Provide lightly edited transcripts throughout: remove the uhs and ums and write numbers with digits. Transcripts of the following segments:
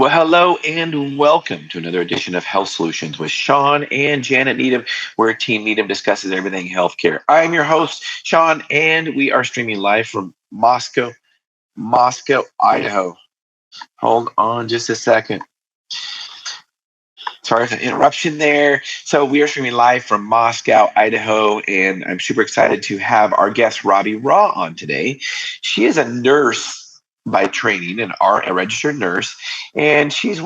Well, hello and welcome to another edition of Health Solutions with Shawn and Janet Needham, where Team Needham discusses everything healthcare. I'm your host, Shawn, and we are streaming live from Moscow, Idaho. Hold on just a second. Sorry for the interruption there. So we are streaming live from Moscow, Idaho, and I'm super excited to have our guest, Robbie Raugh, on today. She is a nurse by training, a registered nurse, and she's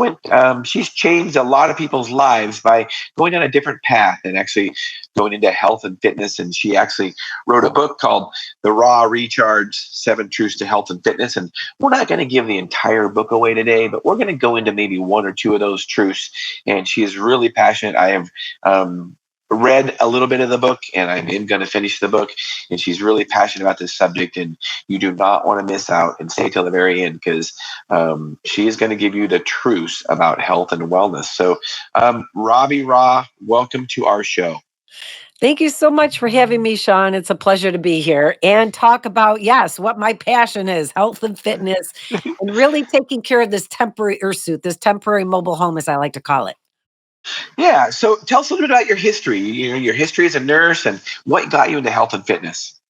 changed a lot of people's lives by going on a different path and actually going into health and fitness. And she actually wrote a book called The Raw Recharge: 7 Truths to Health and Fitness. And we're not going to give the entire book away today, but we're going to go into maybe one or two of those truths. And she is really passionate. I have read a little bit of the book, and I'm going to finish the book. And she's really passionate about this subject, and you do not want to miss out and stay till the very end, because she is going to give you the truths about health and wellness. So, Robbie Raugh, welcome to our show. Thank you so much for having me, Shawn. It's a pleasure to be here and talk about, yes, what my passion is, health and fitness, and really taking care of this temporary earth this temporary mobile home, as I like to call it. Yeah. So tell us a little bit about your history, your history as a nurse and what got you into health and fitness.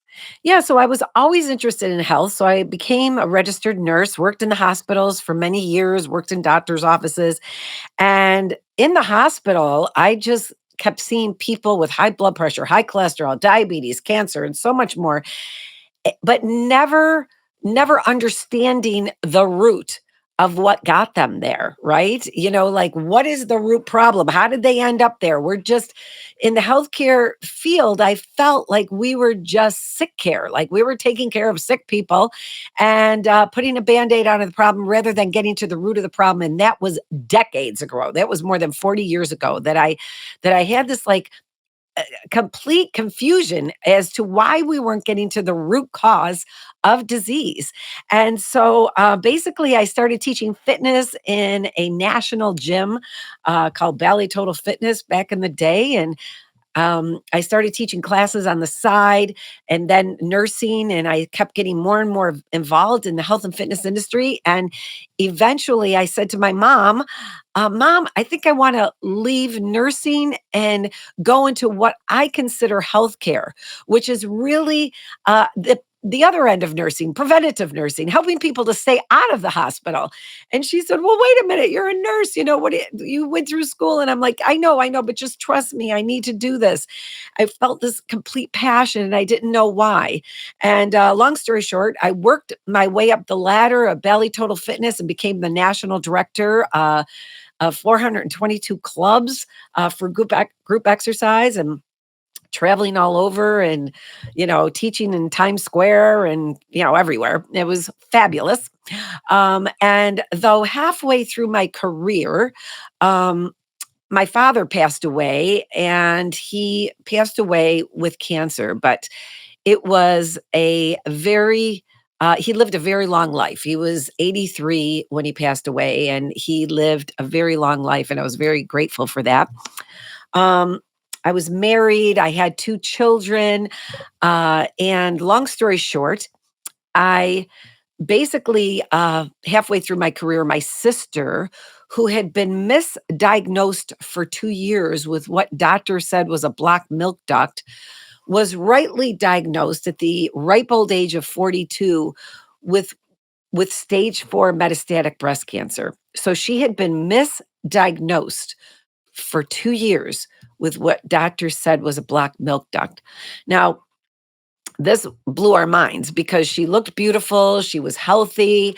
Yeah, so I was always interested in health. So I became a registered nurse, worked in the hospitals for many years, worked in doctors' offices. And in the hospital, I just kept seeing people with high blood pressure, high cholesterol, diabetes, cancer, and so much more, but never understanding the root of what got them there, right? Like, what is the root problem? How did they end up there? We're just in the healthcare field. I felt like we were just sick care, like we were taking care of sick people and putting a Band-Aid on the problem rather than getting to the root of the problem. And that was decades ago. That was more than 40 years ago that I had this like complete confusion as to why we weren't getting to the root cause of disease. And so basically, I started teaching fitness in a national gym called Bally Total Fitness back in the day. And I started teaching classes on the side and then nursing, and I kept getting more and more involved in the health and fitness industry. And eventually I said to my mom, Mom, I think I want to leave nursing and go into what I consider healthcare, which is really the other end of nursing, preventative nursing, helping people to stay out of the hospital. And she said, well, wait a minute, you're a nurse, you went through school. And I'm like, I know, but just trust me, I need to do this. I felt this complete passion and I didn't know why. And long story short, I worked my way up the ladder of Bally Total Fitness and became the national director of 422 clubs for group exercise, and traveling all over and, teaching in Times Square and, everywhere. It was fabulous. And though halfway through my career, my father passed away, and he passed away with cancer, but it was he lived a very long life. He was 83 when he passed away, and he lived a very long life, and I was very grateful for that. I was married. I had 2 children. And long story short, I basically, halfway through my career, my sister, who had been misdiagnosed for 2 years with what doctors said was a blocked milk duct, was rightly diagnosed at the ripe old age of 42 with stage 4 metastatic breast cancer. So she had been misdiagnosed for 2 years with what doctors said was a blocked milk duct. Now, this blew our minds because she looked beautiful. She was healthy.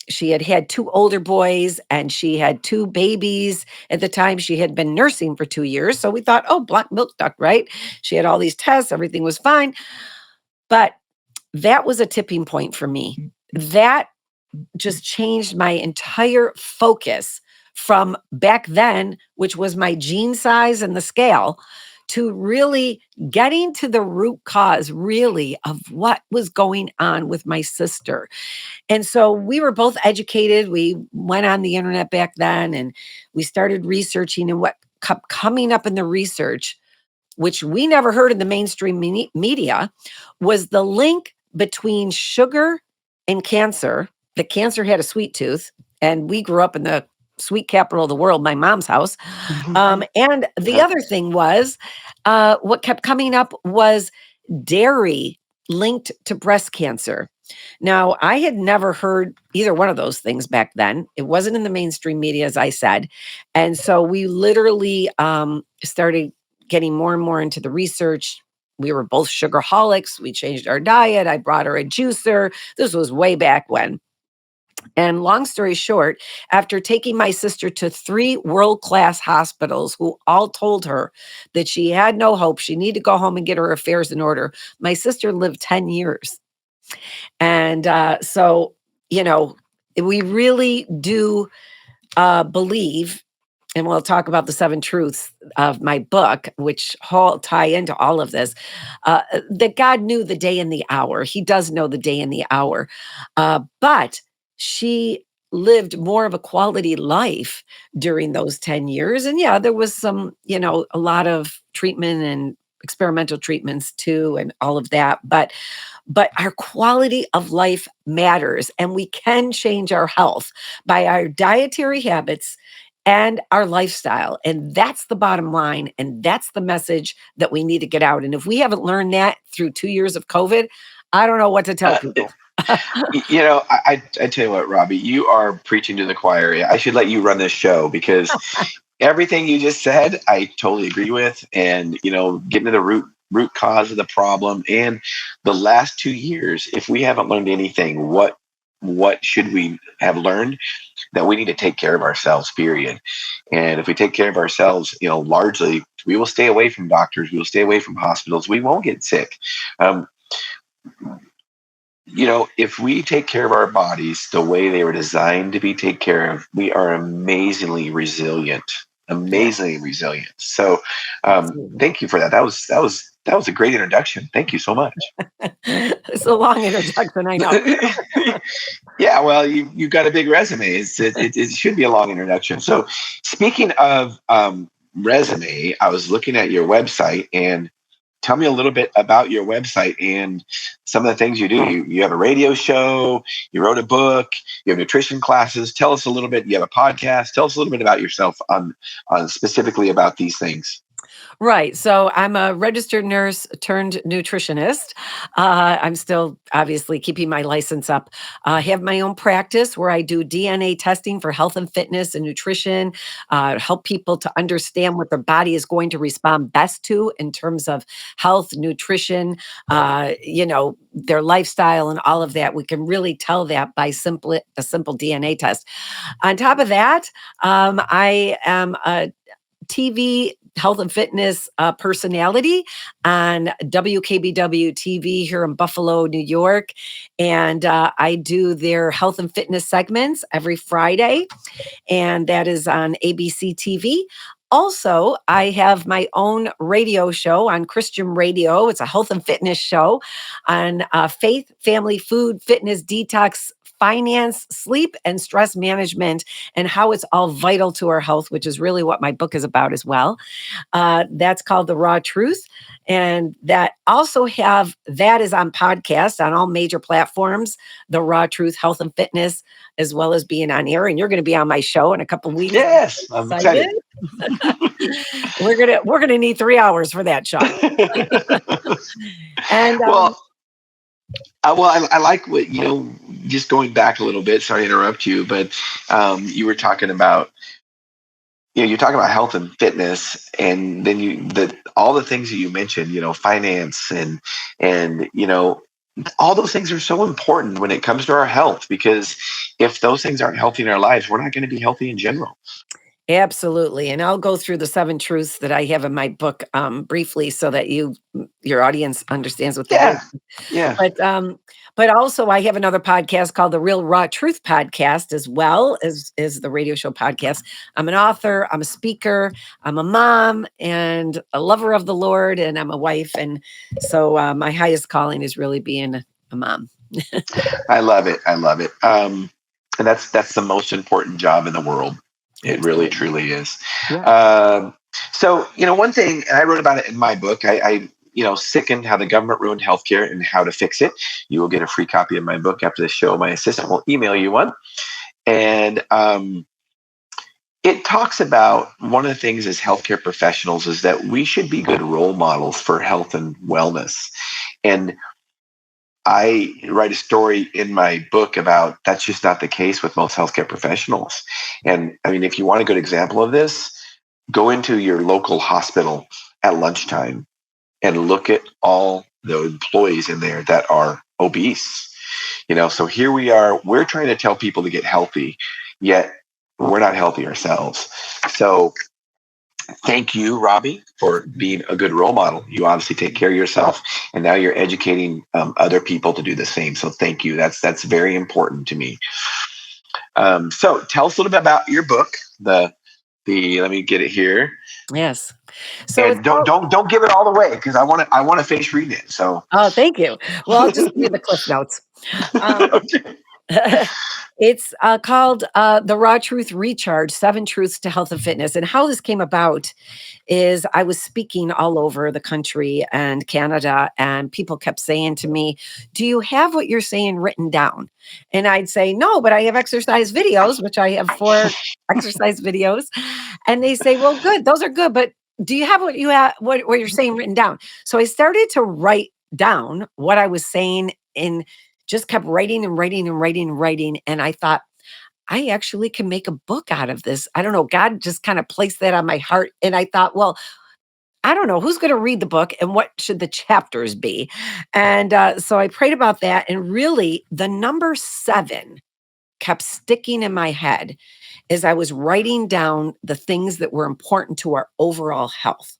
She had had 2 older boys and she had 2 babies at the time. She had been nursing for 2 years. So we thought, oh, blocked milk duct, right? She had all these tests. Everything was fine. But that was a tipping point for me. That just changed my entire focus from back then, which was my gene size and the scale, to really getting to the root cause, really, of what was going on with my sister. And so we were both educated. We went on the internet back then and we started researching, and what kept coming up in the research, which we never heard in the mainstream media, was the link between sugar and cancer. The cancer had a sweet tooth And we grew up in the sweet capital of the world, my mom's house. And the Uh-huh. other thing was, what kept coming up was dairy linked to breast cancer. Now, I had never heard either one of those things back then. It wasn't in the mainstream media, as I said. And so we literally started getting more and more into the research. We were both sugarholics. We changed our diet. I brought her a juicer. This was way back when. And long story short, after taking my sister to 3 world-class hospitals who all told her that she had no hope, she needed to go home and get her affairs in order, my sister lived 10 years. And so, you know, we really do believe, and we'll talk about the 7 truths of my book, which all tie into all of this, that God knew the day and the hour. He does know the day and the hour. But she lived more of a quality life during those 10 years. And yeah, there was some, a lot of treatment and experimental treatments too, and all of that. But our quality of life matters, and we can change our health by our dietary habits and our lifestyle. And that's the bottom line. And that's the message that we need to get out. And if we haven't learned that through 2 years of COVID, I don't know what to tell Uh, people. I tell you what, Robbie, you are preaching to the choir. I should let you run this show because everything you just said, I totally agree with. And getting to the root cause of the problem. And the last 2 years, if we haven't learned anything, what should we have learned? That we need to take care of ourselves, period. And if we take care of ourselves, largely, we will stay away from doctors. We will stay away from hospitals. We won't get sick. Um, if we take care of our bodies the way they were designed to be taken care of, we are amazingly resilient. Yeah, Amazingly resilient. So, absolutely. thank you for that. That was a great introduction. Thank you so much. It's a long introduction, I know. Yeah, well, you've got a big resume. It should be a long introduction. So, speaking of resume, I was looking at your website, and tell me a little bit about your website and some of the things you do. You have a radio show, you wrote a book, you have nutrition classes. Tell us a little bit. You have a podcast. Tell us a little bit about yourself on specifically about these things. Right. So I'm a registered nurse turned nutritionist. I'm still obviously keeping my license up. I have my own practice where I do DNA testing for health and fitness and nutrition, help people to understand what their body is going to respond best to in terms of health, nutrition, their lifestyle and all of that. We can really tell that by a simple DNA test. On top of that, I am a TV health and fitness personality on WKBW TV here in Buffalo, New York. And I do their health and fitness segments every Friday, and that is on ABC TV. Also, I have my own radio show on Christian radio. It's a health and fitness show on faith, family, food, fitness, detox, finance, sleep, and stress management, and how it's all vital to our health, which is really what my book is about as well. That's called The Raw Truth. And that is on podcast on all major platforms, The Raw Truth Health and Fitness, as well as being on air. And you're going to be on my show in a couple of weeks. Yes, I'm Excited. excited. We're gonna need 3 hours for that, Shawn. And Well, I like what Just going back a little bit. Sorry to interrupt you, but you were talking about you're talking about health and fitness, and then all the things that you mentioned, finance and all those things are so important when it comes to our health, because if those things aren't healthy in our lives, we're not going to be healthy in general. absolutely. And I'll go through the 7 truths that I have in my book briefly so that your audience understands what that is. Yeah, yeah. But also I have another podcast called the Real Raw Truth Podcast, as well as the radio show podcast. I'm an author, I'm a speaker, I'm a mom and a lover of the Lord, and I'm a wife. And so my highest calling is really being a mom. I love it. I love it. And that's the most important job in the world. It really, Absolutely. truly is. Yeah. So, one thing, and I wrote about it in my book, I sickened how the government ruined healthcare and how to fix it. You will get a free copy of my book after the show. My assistant will email you one. And it talks about one of the things as healthcare professionals is that we should be good role models for health and wellness. And I write a story in my book about that's just not the case with most healthcare professionals. And I mean, if you want a good example of this, go into your local hospital at lunchtime and look at all the employees in there that are obese. So here we are, we're trying to tell people to get healthy, yet we're not healthy ourselves. So thank you, Robbie, for being a good role model. You obviously take care of yourself, and now you're educating other people to do the same. So thank you. That's very important to me. So tell us a little bit about your book. The let me get it here. Yes. So it's And don't give it all away because I want to finish reading it. So thank you. Well, I'll just give you the cliff notes. okay. It's called The Raw Truth Recharge: 7 Truths to Health and Fitness. And how this came about is I was speaking all over the country and Canada, and people kept saying to me, "Do you have what you're saying written down?" And I'd say, "No, but I have exercise videos," which I have 4 exercise videos. And they say, "Well, good, those are good, but do you have what you're saying written down?" So I started to write down what I was saying in just kept writing and writing and writing and writing. And I thought, I actually can make a book out of this. I don't know. God just kind of placed that on my heart. And I thought, well, I don't know who's going to read the book and what should the chapters be. And so I prayed about that. And really, the number 7 kept sticking in my head as I was writing down the things that were important to our overall health.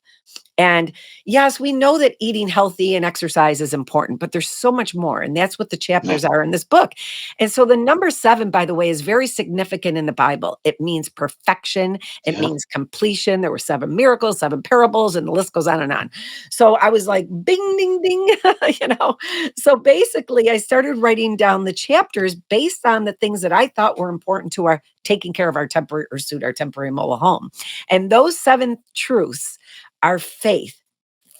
And yes, we know that eating healthy and exercise is important, but there's so much more. And that's what the chapters are in this book. And so the number 7, by the way, is very significant in the Bible. It means perfection, it Yeah. means completion. There were 7 miracles, 7 parables, and the list goes on and on. So I was like, bing, ding, ding. So basically, I started writing down the chapters based on the things that I thought were important to our taking care of our temporary pursuit, our temporary mobile home. And those 7 truths our faith,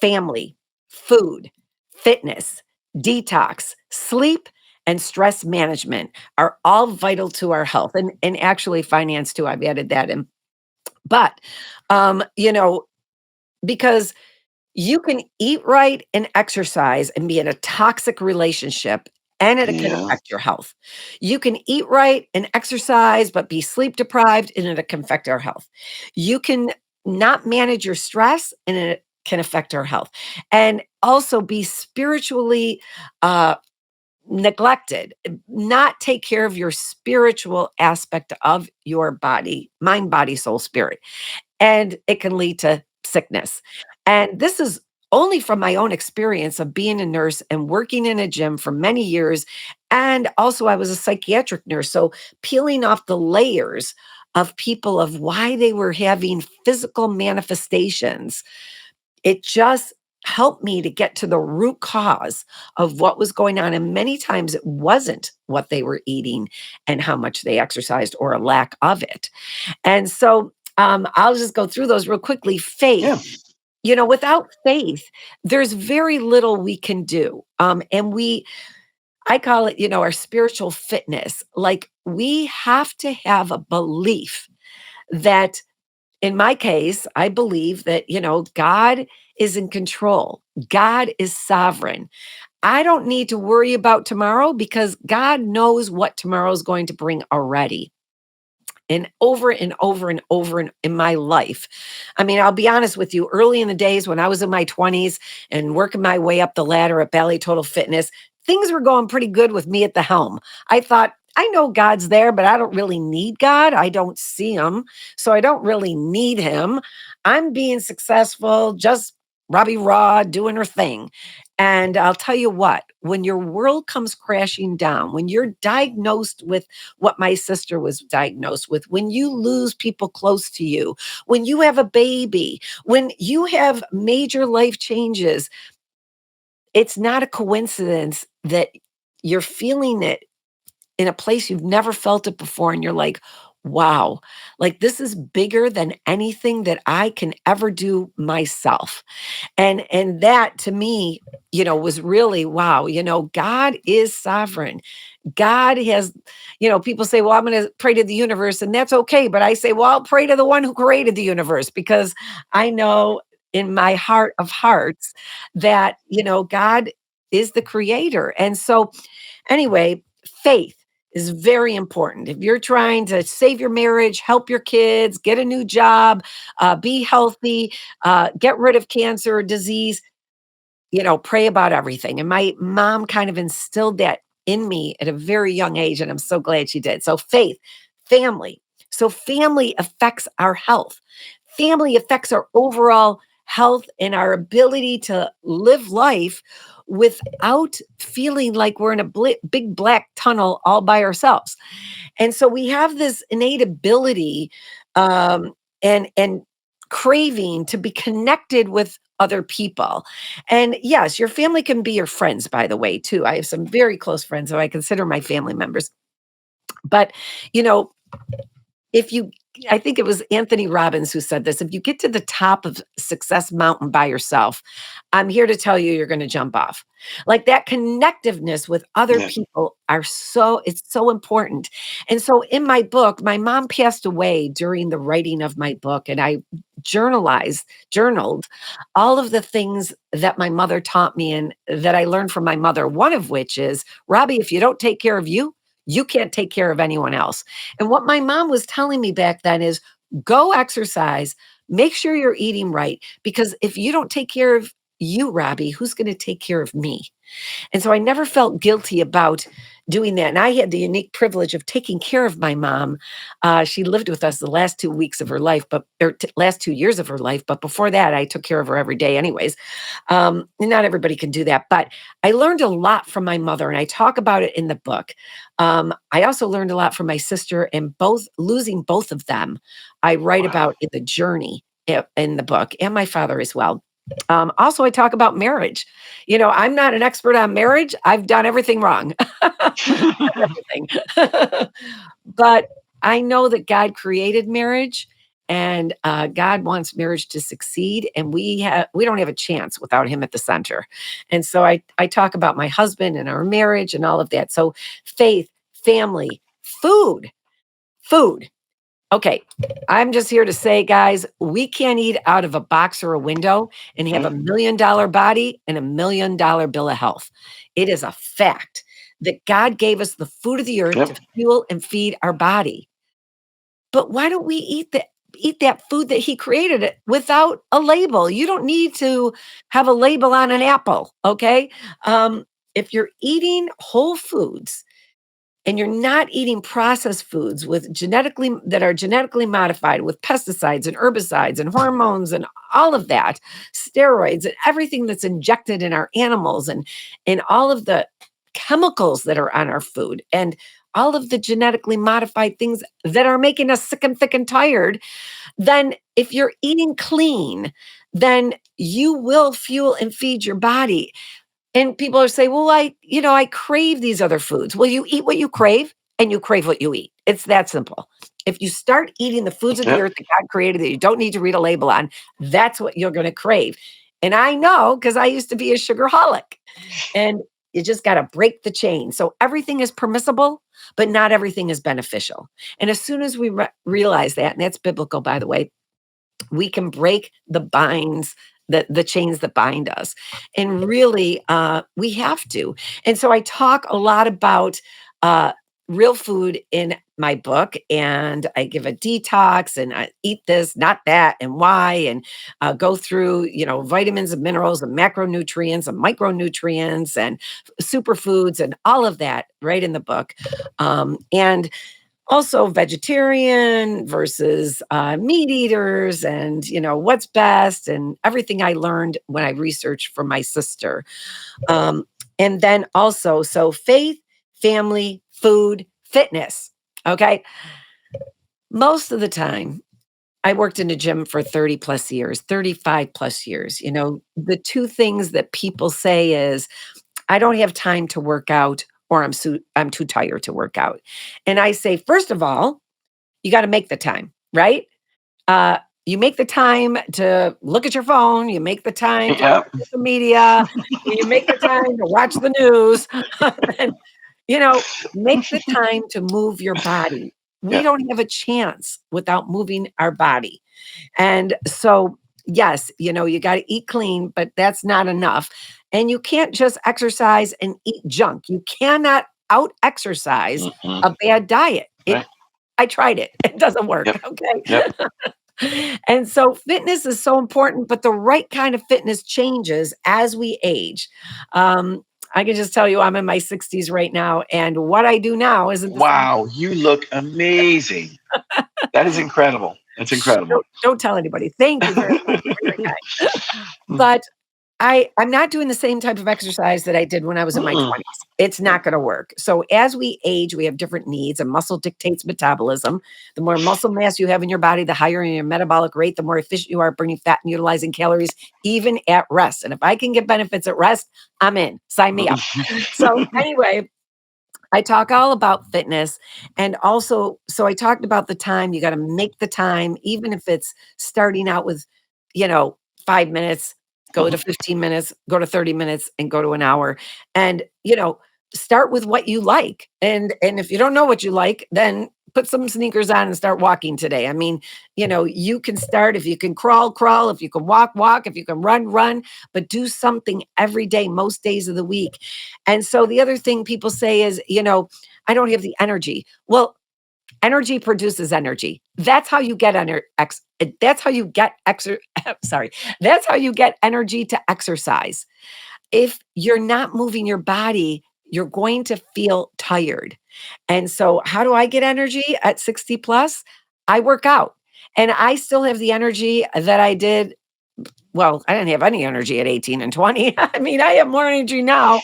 family, food, fitness, detox, sleep, and stress management are all vital to our health and actually finance too. I've added that in. But, um, you know, because you can eat right and exercise and be in a toxic relationship and it can Yeah. affect your health. You can eat right and exercise, but be sleep deprived and it can affect our health. You can not manage your stress and it can affect our health. And also be spiritually uh, neglected, not take care of your spiritual aspect of your body, mind, body, soul, spirit, and it can lead to sickness. And this is only from my own experience of being a nurse and working in a gym for many years. And also, I was a psychiatric nurse. So, peeling off the layers of people of why they were having physical manifestations, it just helped me to get to the root cause of what was going on. And many times it wasn't what they were eating and how much they exercised or a lack of it. And so I'll just go through those real quickly. Yeah. Faith. Without faith, there's very little we can do. I call it, our spiritual fitness. Like we have to have a belief that, in my case, I believe that, God is in control. God is sovereign. I don't need to worry about tomorrow because God knows what tomorrow is going to bring already. And over and over and over in my life. I mean, I'll be honest with you, early in the days when I was in my 20s and working my way up the ladder at Bally Total Fitness, things were going pretty good with me at the helm. I thought, I know God's there, but I don't really need God. I don't see him. So I don't really need him. I'm being successful, just Robbie Raugh doing her thing. And I'll tell you what, when your world comes crashing down, when you're diagnosed with what my sister was diagnosed with, when you lose people close to you, when you have a baby, when you have major life changes, it's not a coincidence that you're feeling it in a place you've never felt it before. And you're like, wow, like this is bigger than anything that I can ever do myself. And that to me was really, wow, God is sovereign. God has, people say, well, I'm going to pray to the universe, and that's okay. But I say, well, I'll pray to the one who created the universe, because I know in my heart of hearts that, God is the creator. And so, anyway, faith is very important. If you're trying to save your marriage, help your kids, get a new job, be healthy, get rid of cancer or disease, pray about everything. And my mom kind of instilled that in me at a very young age, and I'm so glad she did. So, faith, family. So, family affects our health. Family affects our overall health and our ability to live life without feeling like we're in a big black tunnel all by ourselves. And so we have this innate ability, and craving to be connected with other people. And yes, your family can be your friends, by the way, too. I have some very close friends who I consider my family members. But, you know, if you I think it was Anthony Robbins who said this, if you get to the top of success mountain by yourself, I'm here to tell you you're going to jump off. Like, that connectiveness with other Yeah. people it's so important. And so in my book, my mom passed away during the writing of my book, and I journaled all of the things that my mother taught me and that I learned from my mother. One of which is, Robbie, if you don't take care of you, you can't take care of anyone else. And what my mom was telling me back then is, go exercise, make sure you're eating right, because if you don't take care of you, Robbie, who's going to take care of me? And so I never felt guilty about doing that. And I had the unique privilege of taking care of my mom. She lived with us the last 2 weeks of her life, last 2 years of her life. But before that, I took care of her every day, anyways. And not everybody can do that. But I learned a lot from my mother, and I talk about it in the book. I also learned a lot from my sister, and losing both of them, I write Wow. about in the journey in the book, and my father as well. Also, I talk about marriage. I'm not an expert on marriage. I've done everything wrong. Everything. But I know that God created marriage, and God wants marriage to succeed, and we don't have a chance without him at the center. And so I talk about my husband and our marriage and all of that. So, faith, family, food. Okay, I'm just here to say, guys, we can't eat out of a box or a window and have Mm, $1 million body and $1 million bill of health. It is a fact that God gave us the food of the earth yep. to fuel and feed our body. But why don't we eat that food that he created it without a label? You don't need to have a label on an apple, okay? If you're eating whole foods, and you're not eating processed foods that are genetically modified with pesticides and herbicides and hormones and all of that, steroids and everything that's injected in our animals, and all of the chemicals that are on our food, and all of the genetically modified things that are making us sick and thick and tired, then if you're eating clean, then you will fuel and feed your body. And people are saying, well, I crave these other foods. Well, you eat what you crave, and you crave what you eat. It's that simple. If you start eating the foods of the Yep. earth that God created that you don't need to read a label on, that's what you're going to crave. And I know, because I used to be a sugarholic, and you just got to break the chain. So everything is permissible, but not everything is beneficial. And as soon as we realize that, and that's biblical, by the way, we can break the chains that bind us. And really, we have to. And so I talk a lot about real food in my book, and I give a detox, and I eat this, not that, and why, and go through, vitamins and minerals and macronutrients and micronutrients and superfoods and all of that right in the book. And also vegetarian versus meat eaters, and what's best, and everything I learned when I researched for my sister. And then also, so faith, family, food, fitness. Okay, most of the time I worked in a gym for 30 plus years, 35 plus years. The two things that people say is, I don't have time to work out, or I'm too tired to work out. And I say, first of all, you got to make the time, right? you make the time to look at your phone, you make the time to Yep. social media, you make the time to watch the news, and, you know, make the time to move your body. We Yep. don't have a chance without moving our body. And so, yes, you got to eat clean, but that's not enough. And you can't just exercise and eat junk. You cannot out exercise Mhm. a bad diet. Right. I tried it. It doesn't work. Yep. Okay. Yep. And so fitness is so important, but the right kind of fitness changes as we age. Um, I can just tell you I'm in my 60s right now, and what I do now isn't the same. Wow, you look amazing. That is incredible. That's Shh, incredible. don't tell anybody. Thank you very much. Very kind. But I'm not doing the same type of exercise that I did when I was in my Mm-mm. 20s. It's not gonna work. So as we age, we have different needs, and muscle dictates metabolism. The more muscle mass you have in your body, the higher your metabolic rate, the more efficient you are at burning fat and utilizing calories, even at rest. And if I can get benefits at rest, I'm in. Sign me up. So anyway, I talk all about fitness, and also so I talked about the time, you gotta make the time, even if it's starting out with, you know, 5 minutes, go to 15 minutes, go to 30 minutes, and go to an hour, and, start with what you like, and if you don't know what you like, then put some sneakers on and start walking today. I mean, you can start if you can crawl, crawl, if you can walk, walk, if you can run, run, but do something every day, most days of the week. And so the other thing people say is, I don't have the energy. Well, energy produces energy. That's how you get that's how you get sorry. That's how you get energy to exercise. If you're not moving your body, you're going to feel tired. And so how do I get energy at 60 plus? I work out. And I still have the energy that I did. Well, I didn't have any energy at 18 and 20. I mean, I have more energy now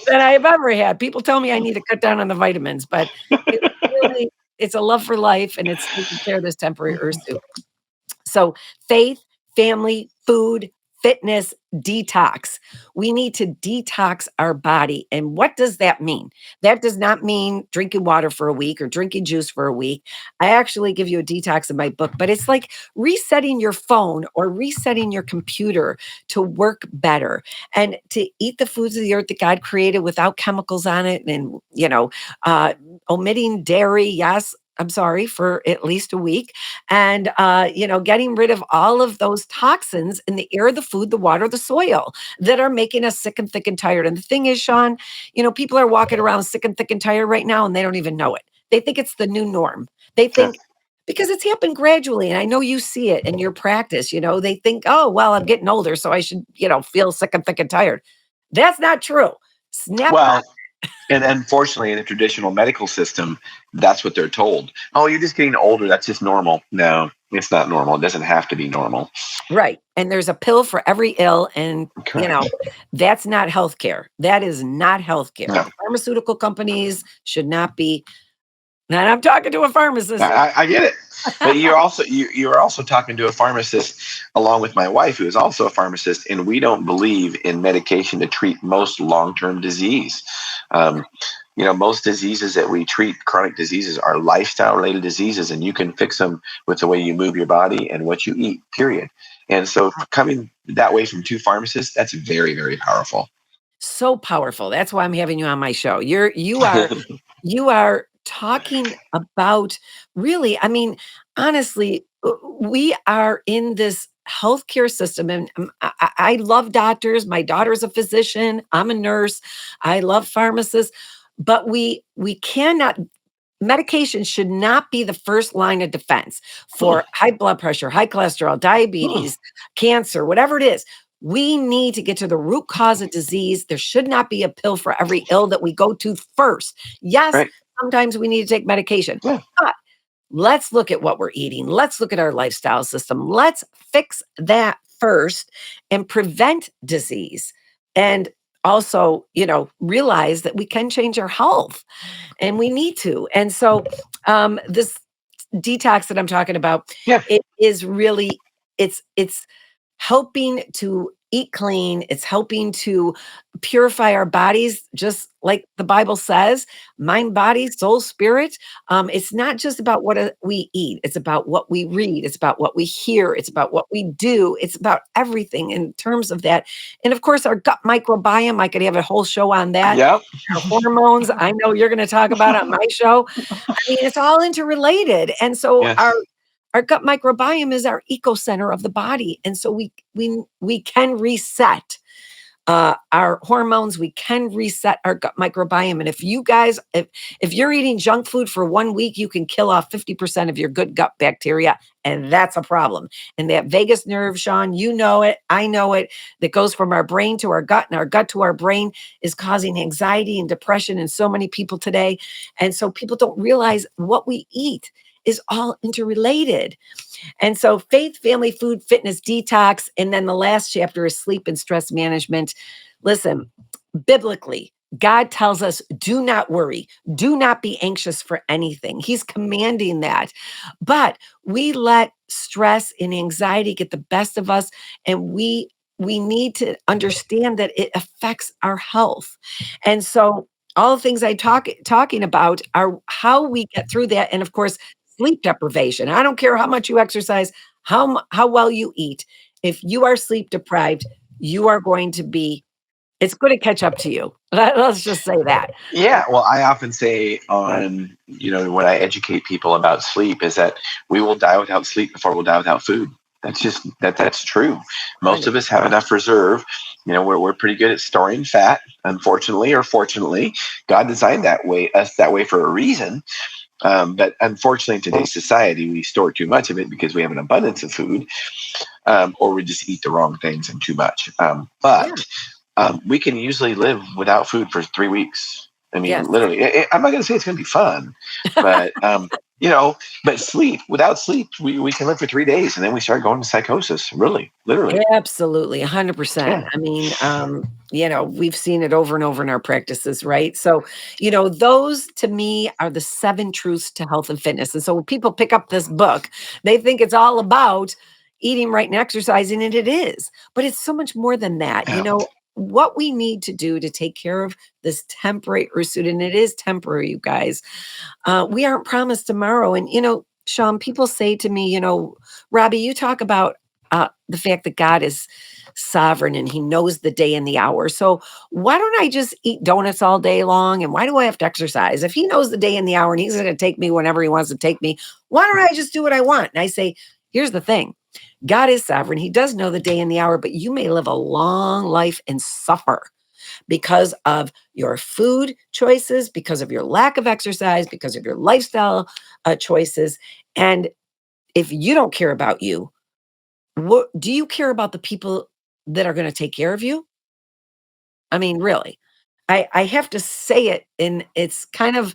than I've ever had. People tell me I need to cut down on the vitamins, but it's really it's a love for life, and it's taking care of this temporary earth suit. So, faith, family, food, fitness, detox. We need to detox our body. And what does that mean? That does not mean drinking water for a week or drinking juice for a week. I actually give you a detox in my book, but it's like resetting your phone or resetting your computer to work better and to eat the foods of the earth that God created without chemicals on it and, uh, omitting dairy. Yes. I'm sorry, for at least a week and getting rid of all of those toxins in the air, the food, the water, the soil that are making us sick and thick and tired. And the thing is, Shawn, people are walking around sick and thick and tired right now, and they don't even know it. They think it's the new norm. They Yeah. think because it's happened gradually, and I know you see it in your practice. They think, oh well, I'm getting older, so I should feel sick and thick and tired. That's not true. Snap back. Well, and unfortunately, in the traditional medical system, that's what they're told. Oh, you're just getting older. That's just normal. No, it's not normal. It doesn't have to be normal. Right. And there's a pill for every ill. And, Correct. that's not healthcare. That is not healthcare. No, The pharmaceutical companies should not be. And I'm talking to a pharmacist. I get it. But you're also talking to a pharmacist along with my wife, who is also a pharmacist, and we don't believe in medication to treat most long-term disease. Um, most diseases that we treat, chronic diseases, are lifestyle-related diseases, and you can fix them with the way you move your body and what you eat. Period. And so, coming that way from two pharmacists, that's very, very powerful. So powerful. That's why I'm having you on my show. You are talking about really, I mean, honestly, we are in this healthcare system, and I love doctors. My daughter's a physician. I'm a nurse. I love pharmacists, but we cannot. Medication should not be the first line of defense Hmm, for high blood pressure, high cholesterol, hmm, diabetes, cancer, whatever it is. We need to get to the root cause of disease. There should not be a pill for every ill that we go to first. Yes, right. sometimes we need to take medication, Yeah. but let's look at what we're eating. Let's look at our lifestyle system. Let's fix that first and prevent disease. And also, realize that we can change our health and we need to. And so, this detox that I'm talking about, Yeah. it is really it's helping to eat clean. It's helping to purify our bodies, just like the Bible says, mind, body, soul, spirit. It's not just about what we eat. It's about what we read. It's about what we hear. It's about what we do. It's about everything in terms of that. And of course, our gut microbiome, I could have a whole show on that. Yep. Our hormones, I know you're going to talk about on my show. I mean, it's all interrelated. And so Yes. our gut microbiome is our eco center of the body. And so we can reset our hormones. We can reset our gut microbiome. And if you guys, if you're eating junk food for 1 week, you can kill off 50% of your good gut bacteria. And that's a problem. And that vagus nerve, Shawn, you know it, I know it, that goes from our brain to our gut and our gut to our brain is causing anxiety and depression in so many people today. And so people don't realize what we eat is all interrelated. And so faith, family, food, fitness, detox. And then the last chapter is sleep and stress management. Listen, biblically, God tells us, do not worry, do not be anxious for anything. He's commanding that. But we let stress and anxiety get the best of us. And we need to understand that it affects our health. And so all the things talking about are how we get through that. And of course, sleep deprivation. I don't care how much you exercise, how well you eat. If you are sleep deprived, you are going to be, it's going to catch up to you. Let's just say that. Yeah, well, I often say when I educate people about sleep is that we will die without sleep before we'll die without food. That's just that's true. Most of us have enough reserve. We're pretty good at storing fat, unfortunately or fortunately. God designed us that way for a reason. But unfortunately, in today's society, we store too much of it because we have an abundance of food, or we just eat the wrong things and too much. But we can usually live without food for 3 weeks. I mean, Yes. literally, I'm not going to say it's going to be fun, but without sleep, we can live for 3 days and then we start going to psychosis. Really, literally. Absolutely, 100%. Yeah. I mean, we've seen it over and over in our practices, right? So, those to me are the 7 truths to health and fitness. And so when people pick up this book, they think it's all about eating right and exercising, and it is. But it's so much more than that. Yeah. What we need to do to take care of this temporary pursuit, and it is temporary, you guys. We aren't promised tomorrow. And, Shawn, people say to me, Robbie, you talk about the fact that God is sovereign and he knows the day and the hour. So why don't I just eat donuts all day long? And why do I have to exercise? If he knows the day and the hour and he's going to take me whenever he wants to take me, why don't I just do what I want? And I say, here's the thing. God is sovereign. He does know the day and the hour, but you may live a long life and suffer because of your food choices, because of your lack of exercise, because of your lifestyle choices. And if you don't care about you, what do you care about the people that are going to take care of you? I mean, really. I have to say it, and it's kind of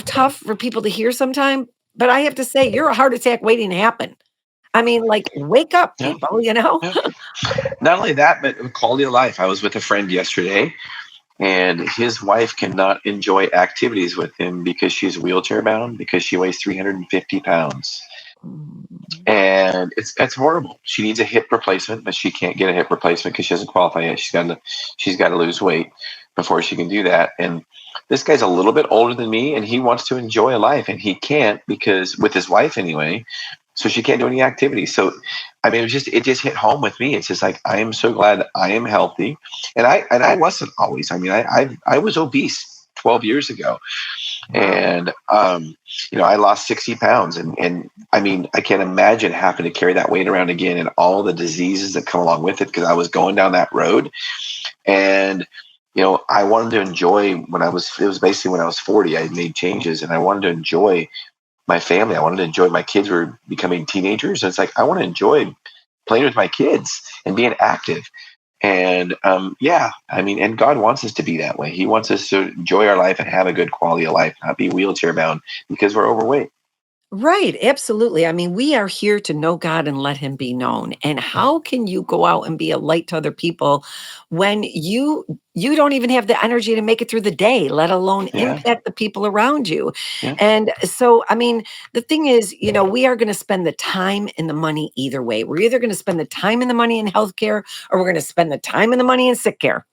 tough for people to hear sometimes, but I have to say you're a heart attack waiting to happen. I mean, like, wake up, Yeah. people, Yeah. Not only that, but quality of life. I was with a friend yesterday, and his wife cannot enjoy activities with him because she's wheelchair bound because she weighs 350 pounds. And it's horrible. She needs a hip replacement, but she can't get a hip replacement because she doesn't qualify yet. She's got to lose weight before she can do that. And this guy's a little bit older than me, and he wants to enjoy life, and he can't because with his wife anyway. So she can't do any activities. So I mean, it just hit home with me. It's just like I am so glad I am healthy, and I wasn't always. I mean, I was obese 12 years ago. And, I lost 60 pounds and I mean, I can't imagine having to carry that weight around again and all the diseases that come along with it. Cause I was going down that road and, I wanted to enjoy it was basically when I was 40, I made changes and I wanted to enjoy my family. I wanted to enjoy my kids were becoming teenagers. And it's like, I want to enjoy playing with my kids and being active. And and God wants us to be that way. He wants us to enjoy our life and have a good quality of life, not be wheelchair bound because we're overweight. Right, absolutely. I mean, we are here to know God and let him be known. And how can you go out and be a light to other people when you don't even have the energy to make it through the day, let alone Yeah. impact the people around you? Yeah. And so, I mean, the thing is, we are going to spend the time and the money either way. We're either going to spend the time and the money in healthcare, or we're going to spend the time and the money in sick care.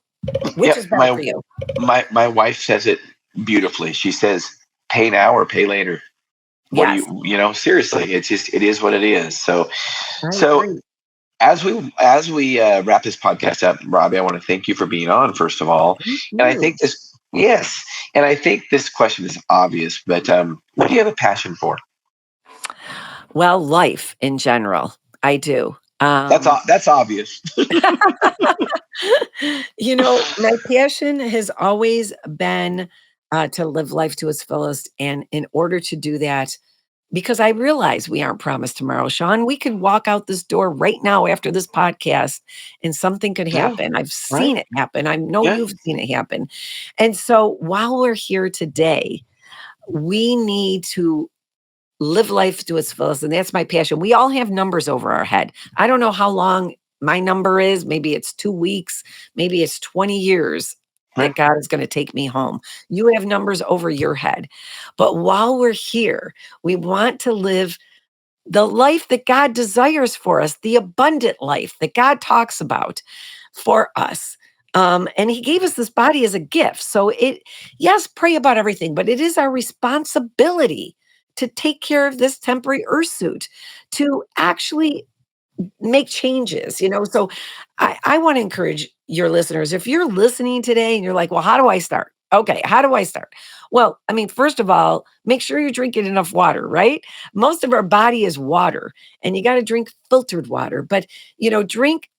Which Yeah. is better for you? My wife says it beautifully. She says, "Pay now or pay later." What do Yes, seriously, it is what it is. So, I so agree. as we wrap this podcast up, Robbie, I want to thank you for being on, first of all. Thank And I you. think this, yes, and I think this question is obvious, but what do you have a passion for? Well, life in general, I do. That's obvious. My passion has always been to live life to its fullest. And in order to do that, because I realize we aren't promised tomorrow, Shawn, we could walk out this door right now after this podcast and something could Yeah. happen. I've Right. seen it happen. I know Yeah. you've seen it happen. And so while we're here today, we need to live life to its fullest, and that's my passion. We all have numbers over our head. I don't know how long my number is. Maybe it's 2 weeks, maybe it's 20 years that Right. God is gonna take me home. You have numbers over your head. But while we're here, we want to live the life that God desires for us, the abundant life that God talks about for us. And he gave us this body as a gift. So yes, pray about everything, but it is our responsibility to take care of this temporary earth suit, to actually make changes. So I want to encourage your listeners. If you're listening today and you're like, well, how do I start? Okay, how do I start? Well, I mean, first of all, make sure you're drinking enough water, right? Most of our body is water, and you got to drink filtered water, but drink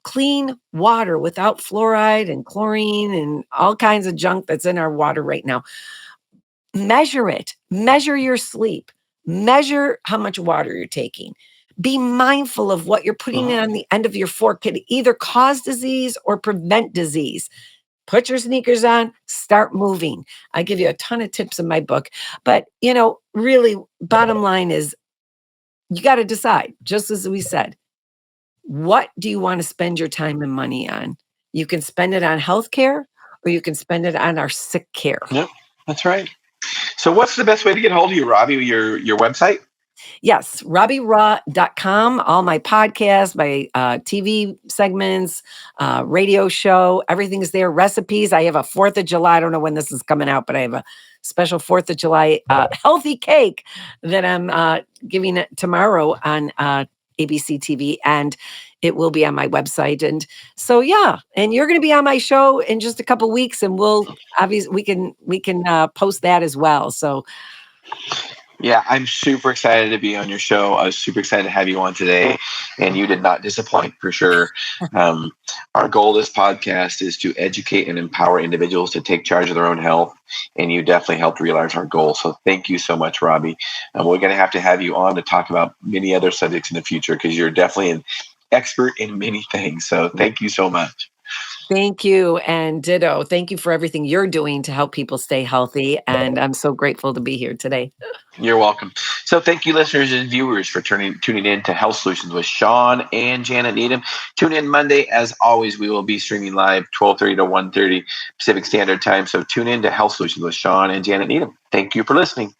clean water without fluoride and chlorine and all kinds of junk that's in our water right now. Measure it, measure your sleep, measure how much water you're taking. Be mindful of what you're putting in Mhm. on the end of your fork could either cause disease or prevent disease. Put your sneakers on, start moving. I give you a ton of tips in my book. But, really, bottom line is you got to decide, just as we said, what do you want to spend your time and money on? You can spend it on healthcare or you can spend it on our sick care. Yep. That's right. So, what's the best way to get a hold of you, Robbie? Your website? Yes, RobbieRaugh.com. All my podcasts, my TV segments, radio show, everything is there. Recipes. I have a 4th of July. I don't know when this is coming out, but I have a special 4th of July healthy cake that I'm giving it tomorrow on ABC TV. And it will be on my website. And so, yeah, and you're going to be on my show in just a couple weeks, and we'll obviously we can post that as well. So, Yeah, I'm super excited to be on your show. I was super excited to have you on today, and you did not disappoint for sure. Um, our goal of this podcast is to educate and empower individuals to take charge of their own health, and you definitely helped realize our goal. So thank you so much, Robbie. We're going to have you on to talk about many other subjects in the future because you're definitely an expert in many things. So thank you so much. thank you, and ditto. Thank you for everything you're doing to help people stay healthy, and I'm so grateful to be here today. You're welcome. So thank you, listeners and viewers, for tuning in to Health Solutions with Shawn and Janet Needham. Tune in Monday. As always, we will be streaming live 12:30 to 1:30 Pacific Standard Time. So tune in to Health Solutions with Shawn and Janet Needham. Thank you for listening.